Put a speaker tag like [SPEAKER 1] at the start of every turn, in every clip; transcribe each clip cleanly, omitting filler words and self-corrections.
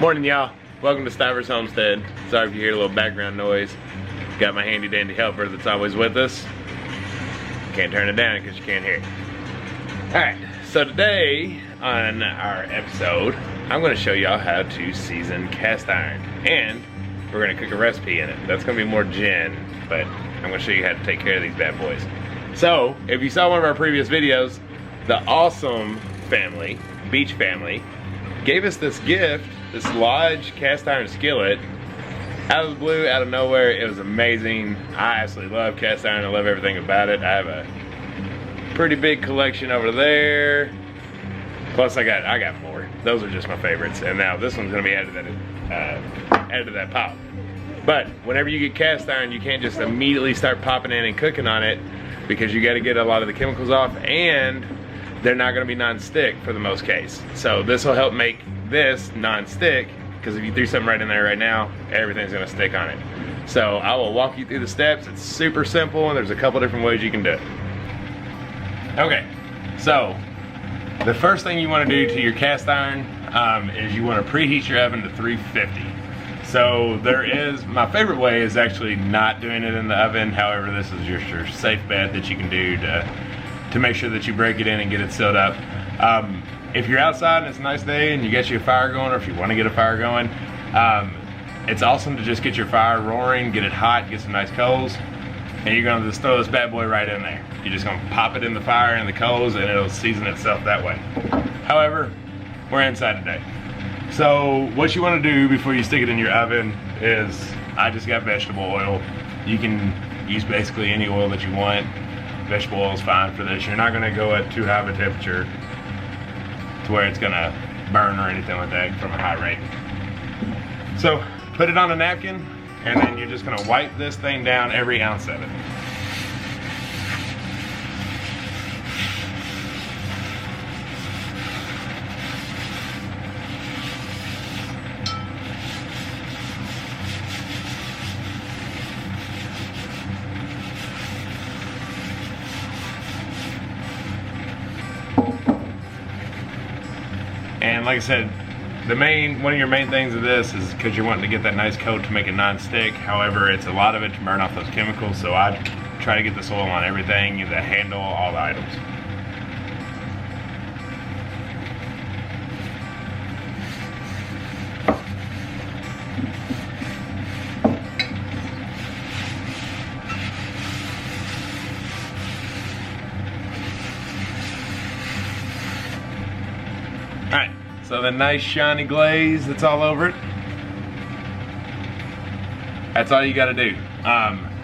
[SPEAKER 1] Morning, y'all. Welcome to Stivers Homestead. Sorry if you hear a little background noise. Got my handy dandy helper that's always with us. Can't turn it down because you can't hear it. Alright, so today on our episode, I'm going to show y'all how to season cast iron. And we're going to cook a recipe in it. That's going to be more Jen, but I'm going to show you how to take care of these bad boys. So, if you saw one of our previous videos, the awesome family, Beach family, gave us this gift, this Lodge cast iron skillet, out of the blue, out of nowhere. It was amazing. I absolutely love cast iron. I love everything about it. I have a pretty big collection over there. Plus I got more. Those are just my favorites. And now this one's gonna be added to that pile. But whenever you get cast iron, you can't just immediately start popping in and cooking on it, because you gotta get a lot of the chemicals off, and they're not gonna be non-stick for the most case. So this will help make this non-stick, because if you threw something right in there right now, everything's gonna stick on it. So I will walk you through the steps. It's super simple, and there's a couple different ways you can do it. Okay, so the first thing you wanna do to your cast iron is you wanna preheat your oven to 350. So my favorite way is actually not doing it in the oven. However, this is your safe bet that you can do to make sure that you break it in and get it sealed up. If you're outside and it's a nice day and you get you a fire going, or if you want to get a fire going, it's awesome to just get your fire roaring, get it hot, get some nice coals, and you're gonna just throw this bad boy right in there. You're just gonna pop it in the fire and the coals, and it'll season itself that way. However, we're inside today. So what you want to do before you stick it in your oven is, I just got vegetable oil. You can use basically any oil that you want. Vegetable oil is fine for this. You're not gonna go at too high of a temperature to where it's gonna burn or anything like that from a high rate. So put it on a napkin, and then you're just gonna wipe this thing down, every ounce of it. And like I said, one of your main things of this is because you're wanting to get that nice coat to make it non-stick. However, it's a lot of it to burn off those chemicals, so I try to get this oil on everything, the handle, all the items. Alright, so the nice shiny glaze that's all over it, that's all you gotta do.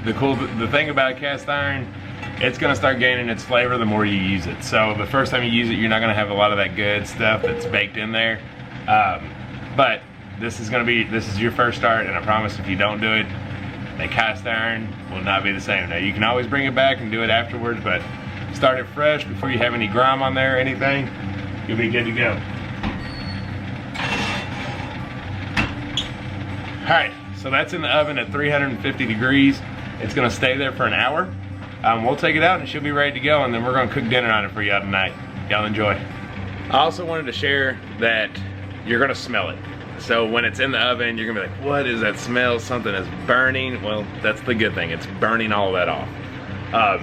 [SPEAKER 1] The thing about cast iron, it's gonna start gaining its flavor the more you use it. So the first time you use it, you're not gonna have a lot of that good stuff that's baked in there. But this is your first start, and I promise if you don't do it, the cast iron will not be the same. Now you can always bring it back and do it afterwards, but start it fresh before you have any grime on there or anything. You'll be good to go. Alright, so that's in the oven at 350 degrees. It's gonna stay there for an hour. We'll take it out and she'll be ready to go, and then we're gonna cook dinner on it for y'all tonight. Y'all enjoy. I also wanted to share that you're gonna smell it. So when it's in the oven, you're gonna be like, what is that smell? Something is burning. Well, that's the good thing. It's burning all that off.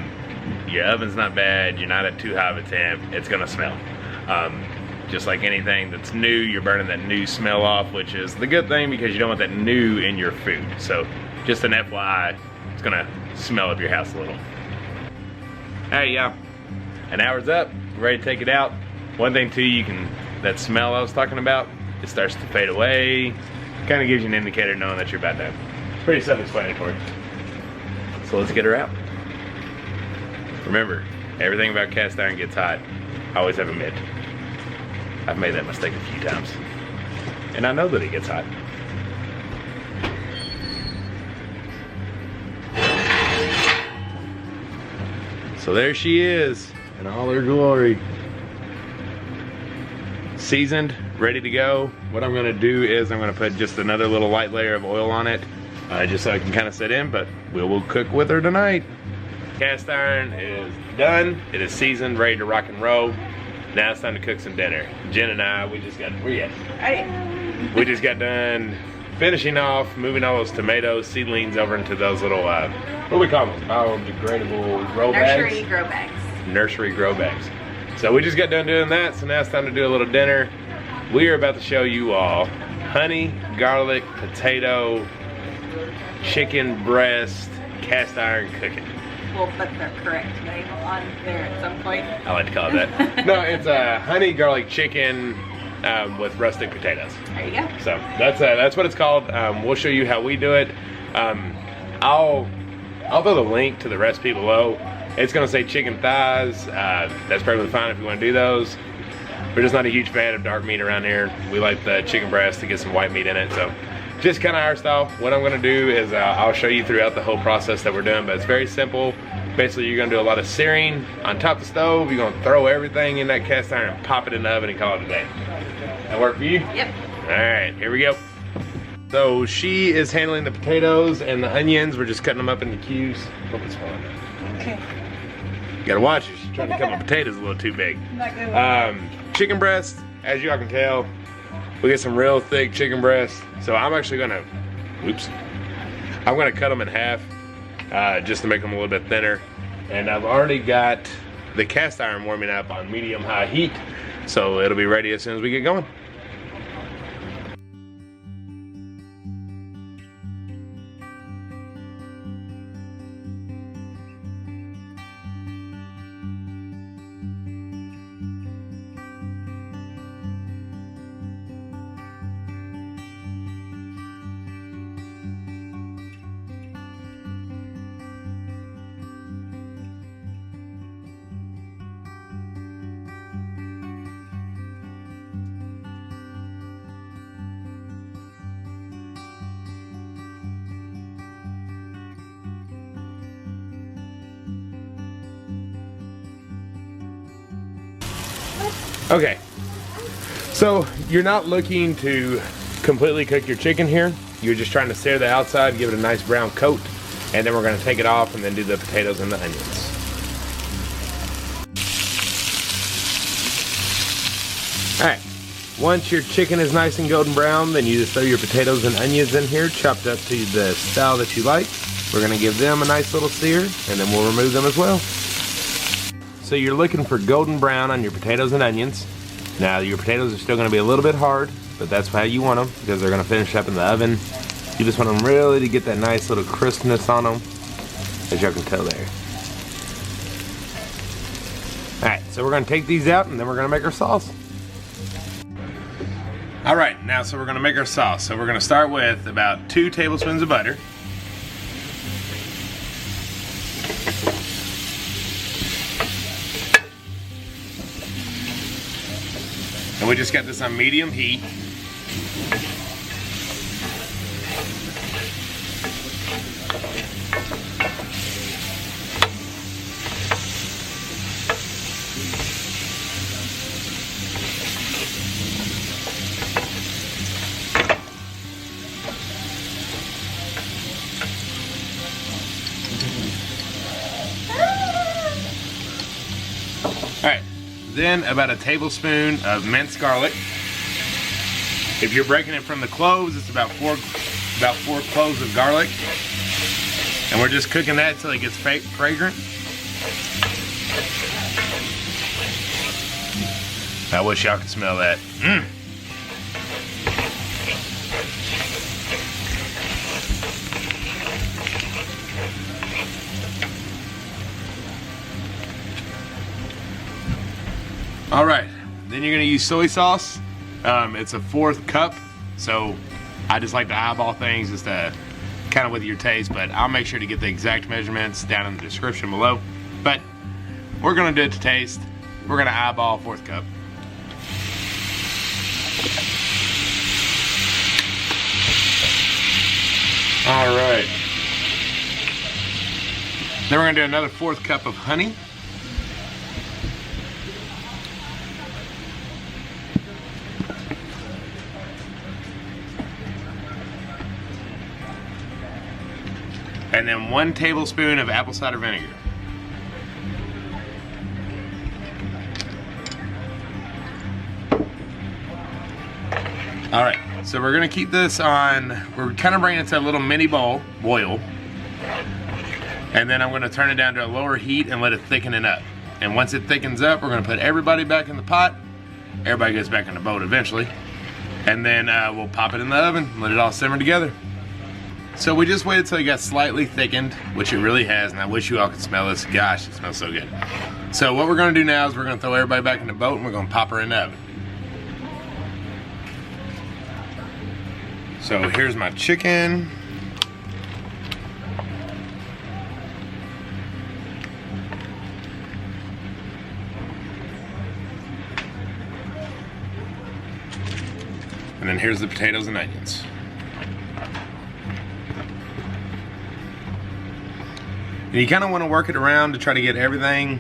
[SPEAKER 1] Your oven's not bad. You're not at too high of a temp. It's gonna smell. Just like anything that's new, you're burning that new smell off, which is the good thing because you don't want that new in your food. So just an FYI, it's gonna smell up your house a little. Alright, y'all, an hour's up, ready to take it out. One thing too, that smell I was talking about, it starts to fade away. Kind of gives you an indicator knowing that you're about done. Pretty self-explanatory. So let's get her out. Remember, everything about cast iron gets hot. Always have a mitt. I've made that mistake a few times, and I know that it gets hot. So there she is in all her glory. Seasoned, ready to go. What I'm gonna do is I'm gonna put just another little light layer of oil on it, just so I can kind of set in, but we will cook with her tonight. Cast iron is done. It is seasoned, ready to rock and roll. Now it's time to cook some dinner. Jen and I, we just got, where you at?
[SPEAKER 2] Hey.
[SPEAKER 1] We just got done finishing off, moving all those tomato seedlings over into those little, what do we call them? Biodegradable grow bags?
[SPEAKER 2] Nursery grow bags.
[SPEAKER 1] Nursery grow bags. So we just got done doing that, so now it's time to do a little dinner. We are about to show you all honey, garlic, potato, chicken breast, cast iron cooking.
[SPEAKER 2] We'll put the correct name on there at some point.
[SPEAKER 1] I like to call it that. No, it's honey, garlic, chicken with rustic potatoes.
[SPEAKER 2] There you go.
[SPEAKER 1] So that's what it's called. We'll show you how we do it. I'll throw the link to the recipe below. It's gonna say chicken thighs. That's perfectly fine if you want to do those. We're just not a huge fan of dark meat around here. We like the chicken breast to get some white meat in it. So just kind of our style. What I'm gonna do is I'll show you throughout the whole process that we're doing, but it's very simple. Basically, you're gonna do a lot of searing on top of the stove. You're gonna throw everything in that cast iron and pop it in the oven and call it a day. That work for you?
[SPEAKER 2] Yep.
[SPEAKER 1] All right, here we go. So she is handling the potatoes and the onions. We're just cutting them up into cubes. Hope it's fun.
[SPEAKER 2] Okay.
[SPEAKER 1] You gotta watch her. She's trying to cut my potatoes a little too big.
[SPEAKER 2] Not good.
[SPEAKER 1] Chicken breast, as y'all can tell, we get some real thick chicken breast. So I'm actually gonna, I'm gonna cut them in half just to make them a little bit thinner. And I've already got the cast iron warming up on medium-high heat, so it'll be ready as soon as we get going. Okay, so you're not looking to completely cook your chicken here. You're just trying to sear the outside, give it a nice brown coat, and then we're gonna take it off and then do the potatoes and the onions. All right, once your chicken is nice and golden brown, then you just throw your potatoes and onions in here, chopped up to the style that you like. We're gonna give them a nice little sear, and then we'll remove them as well. So you're looking for golden brown on your potatoes and onions. Now your potatoes are still gonna be a little bit hard, but that's how you want them because they're gonna finish up in the oven. You just want them really to get that nice little crispness on them, as y'all can tell there. All right, so we're gonna take these out and then we're gonna make our sauce. All right, now so we're gonna make our sauce. So we're gonna start with about 2 tablespoons of butter. And we just got this on medium heat. All right. Then about a tablespoon of minced garlic. If you're breaking it from the cloves, it's about four cloves of garlic. And we're just cooking that until it gets fragrant. I wish y'all could smell that. All right, then you're gonna use soy sauce. It's a 1/4 cup, so I just like to eyeball things just to kind of with your taste, but I'll make sure to get the exact measurements down in the description below. But we're gonna do it to taste. We're gonna eyeball 1/4 cup. All right. Then we're gonna do another 1/4 cup of honey. And then 1 tablespoon of apple cider vinegar. All right, so we're gonna keep this on, we're kind of bringing it to a little mini boil. And then I'm gonna turn it down to a lower heat and let it thicken it up. And once it thickens up, we're gonna put everybody back in the pot. Everybody gets back in the boat eventually. And then we'll pop it in the oven, let it all simmer together. So we just waited till it got slightly thickened, which it really has, and I wish you all could smell this. Gosh, it smells so good. So what we're gonna do now is we're gonna throw everybody back in the boat and we're gonna pop her in the oven. So here's my chicken. And then here's the potatoes and onions. And you kind of want to work it around to try to get everything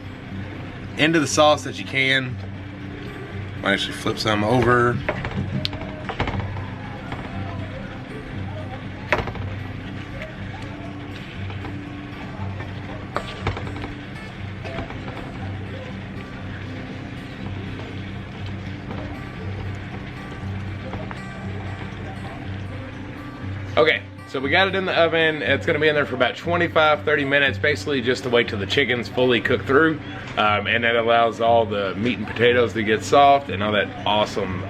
[SPEAKER 1] into the sauce that you can. Might actually flip some over. Okay, so we got it in the oven. It's gonna be in there for about 25-30 minutes, basically just to wait till the chicken's fully cooked through. And that allows all the meat and potatoes to get soft and all that awesome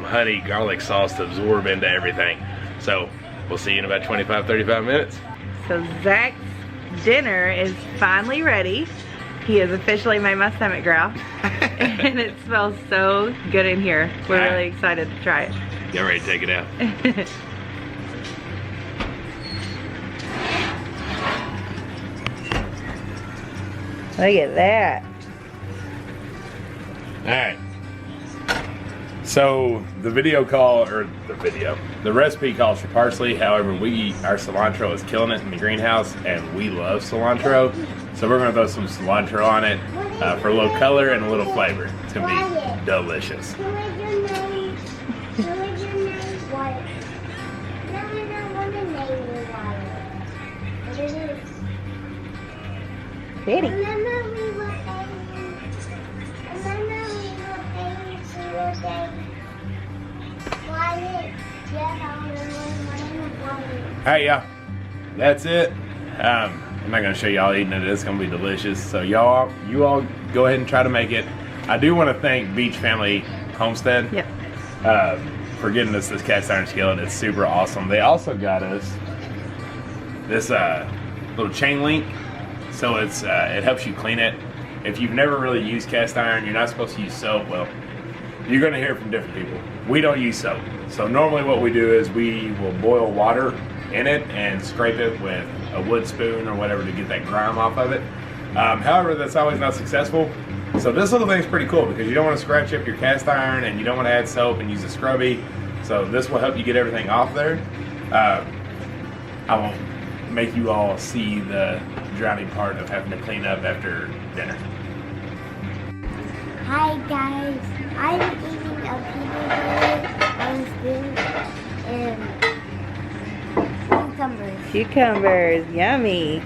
[SPEAKER 1] honey garlic sauce to absorb into everything. So we'll see you in about 25-35 minutes.
[SPEAKER 2] So Zach's dinner is finally ready. He has officially made my stomach growl. And it smells so good in here. We're really excited to try it.
[SPEAKER 1] Get ready to take it out.
[SPEAKER 2] Look at that.
[SPEAKER 1] Alright. So the recipe calls for parsley. However, our cilantro is killing it in the greenhouse and we love cilantro. So we're gonna throw some cilantro on it for a little color and a little flavor. It's gonna be delicious.
[SPEAKER 2] Pretty.
[SPEAKER 1] Alright, y'all. That's it. I'm not gonna show y'all eating it. It's gonna be delicious. So you all go ahead and try to make it. I do want to thank Beach Family Homestead.
[SPEAKER 2] Yep.
[SPEAKER 1] For getting us this cast iron skillet. It's super awesome. They also got us this little chain link. So it helps you clean it. If you've never really used cast iron, you're not supposed to use soap. Well, you're gonna hear from different people. We don't use soap. So normally what we do is we will boil water in it and scrape it with a wood spoon or whatever to get that grime off of it. However, that's always not successful. So this little thing's pretty cool because you don't want to scratch up your cast iron and you don't want to add soap and use a scrubby. So this will help you get everything off there. I won't make you all see the drowning part of having to clean up after dinner.
[SPEAKER 3] Hi guys, I'm eating a peanut butter on spoon and cucumbers.
[SPEAKER 2] Cucumbers, yummy.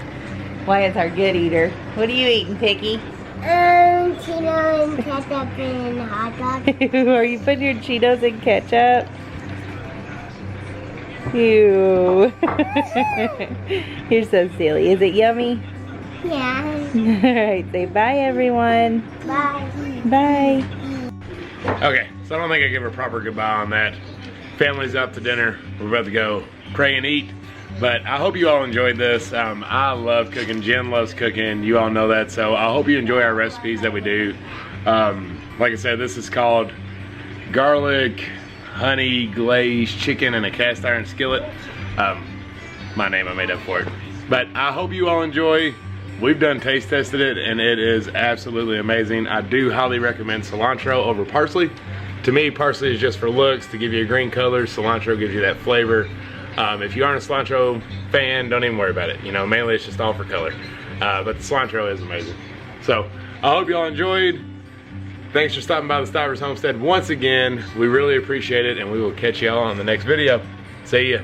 [SPEAKER 2] Wyatt's our good eater. What are you eating, Picky?
[SPEAKER 3] Cheetos and ketchup and hot dog.
[SPEAKER 2] Are you putting your Cheetos in ketchup? Ew. You're so silly. Is it yummy?
[SPEAKER 3] Yeah.
[SPEAKER 2] Alright, say bye everyone.
[SPEAKER 3] Bye.
[SPEAKER 2] Bye.
[SPEAKER 1] Okay, so I don't think I give a proper goodbye on that. Family's out to dinner. We're about to go pray and eat. But I hope you all enjoyed this. I love cooking. Jen loves cooking. You all know that. So I hope you enjoy our recipes that we do. Like I said, this is called garlic, honey, glazed chicken in a cast iron skillet. My name I made up for it. But I hope you all enjoy. We've done taste tested it and it is absolutely amazing. I do highly recommend cilantro over parsley. To me, parsley is just for looks, to give you a green color. Cilantro gives you that flavor. If you aren't a cilantro fan, don't even worry about it. You know, mainly it's just all for color. But the cilantro is amazing. So I hope y'all enjoyed. Thanks for stopping by the Stivers Homestead once again. We really appreciate it and we will catch y'all on the next video. See ya.